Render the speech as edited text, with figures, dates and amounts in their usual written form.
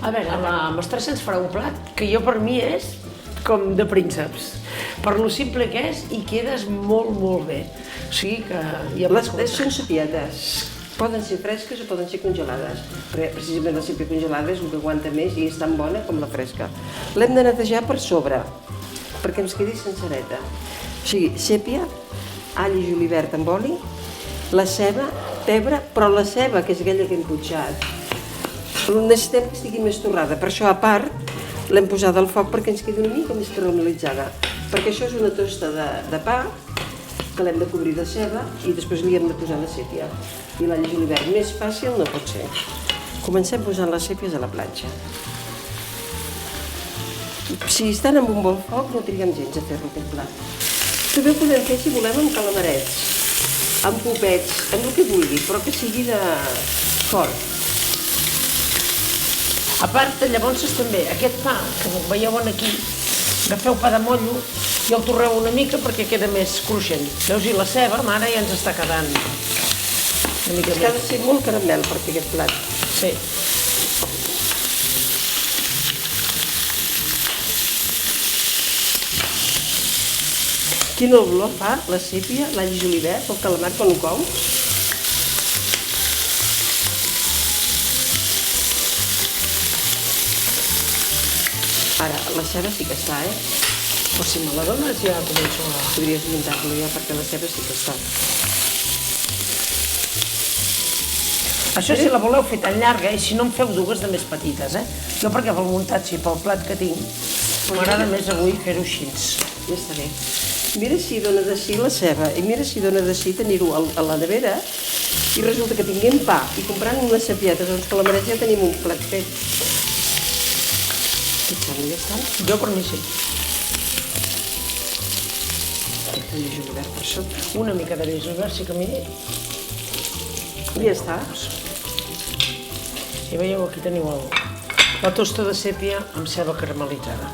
A veure, amb els 300 farà un plat que jo per mi és com de prínceps. Per lo simple que és i quedes molt, molt bé. O sigui que ja pots començar. Són sapietes. Poden ser fresques o poden ser congelades, perquè precisament la sèpia congelada és el que aguanta més i és tan bona com la fresca. L'hem de netejar per sobre, perquè ens quedi sencereta. O sigui, sèpia, all i julivert amb oli, la ceba, pebre, però la ceba, que és aquella que hem punxat, necessitem que estigui més torrada. Per això, a part, l'hem posada al foc perquè ens quedi una mica més caramelitzada. Perquè això és una tosta de pa, que l'hem de cobrir de ceba i després li hem de posar la sèpia. I l'all i julivert més fàcil no pot ser. Comencem posant les sèpies a la planxa. Si estan amb un bon foc no triguem gens a fer-lo aquest plat. També ho podem fer si volem amb calamarets, amb popets, amb el que vulgui, però que sigui de fort. A part, llavors també, aquest pa que veieu aquí, agafeu pa de mollo i el torreu una mica perquè queda més cruixent. Veus, i la ceba, ara ja ens està quedant una mica més. Ha de ser molt caramel per fer aquest plat. Sí. Quina olor fa la sèpia, l'all i julivert, el calamar quan ho cous? Ara, la ceba sí que està, Però si me la dones ja començo a... Podries muntar-lo ja perquè la ceba sí que està. Això si la voleu fer tan llarga i si no en feu dues de més petites, Jo perquè pel muntatge i pel plat que tinc, m'agrada més avui fer-ho així. Ja està bé. Mira si dona de si la ceba i mira si dona de si tenir-ho a la nevera i resulta que tinguem pa i comprant unes sapietes o uns calamarets ja tenim un plat fet. Què et sembla, ja estan? Jo per mi sí. I julivert per sota. Una mica de julivert sí que a mi... I ja està. I veieu, aquí teniu la tosta de sèpia amb ceba caramelitzada.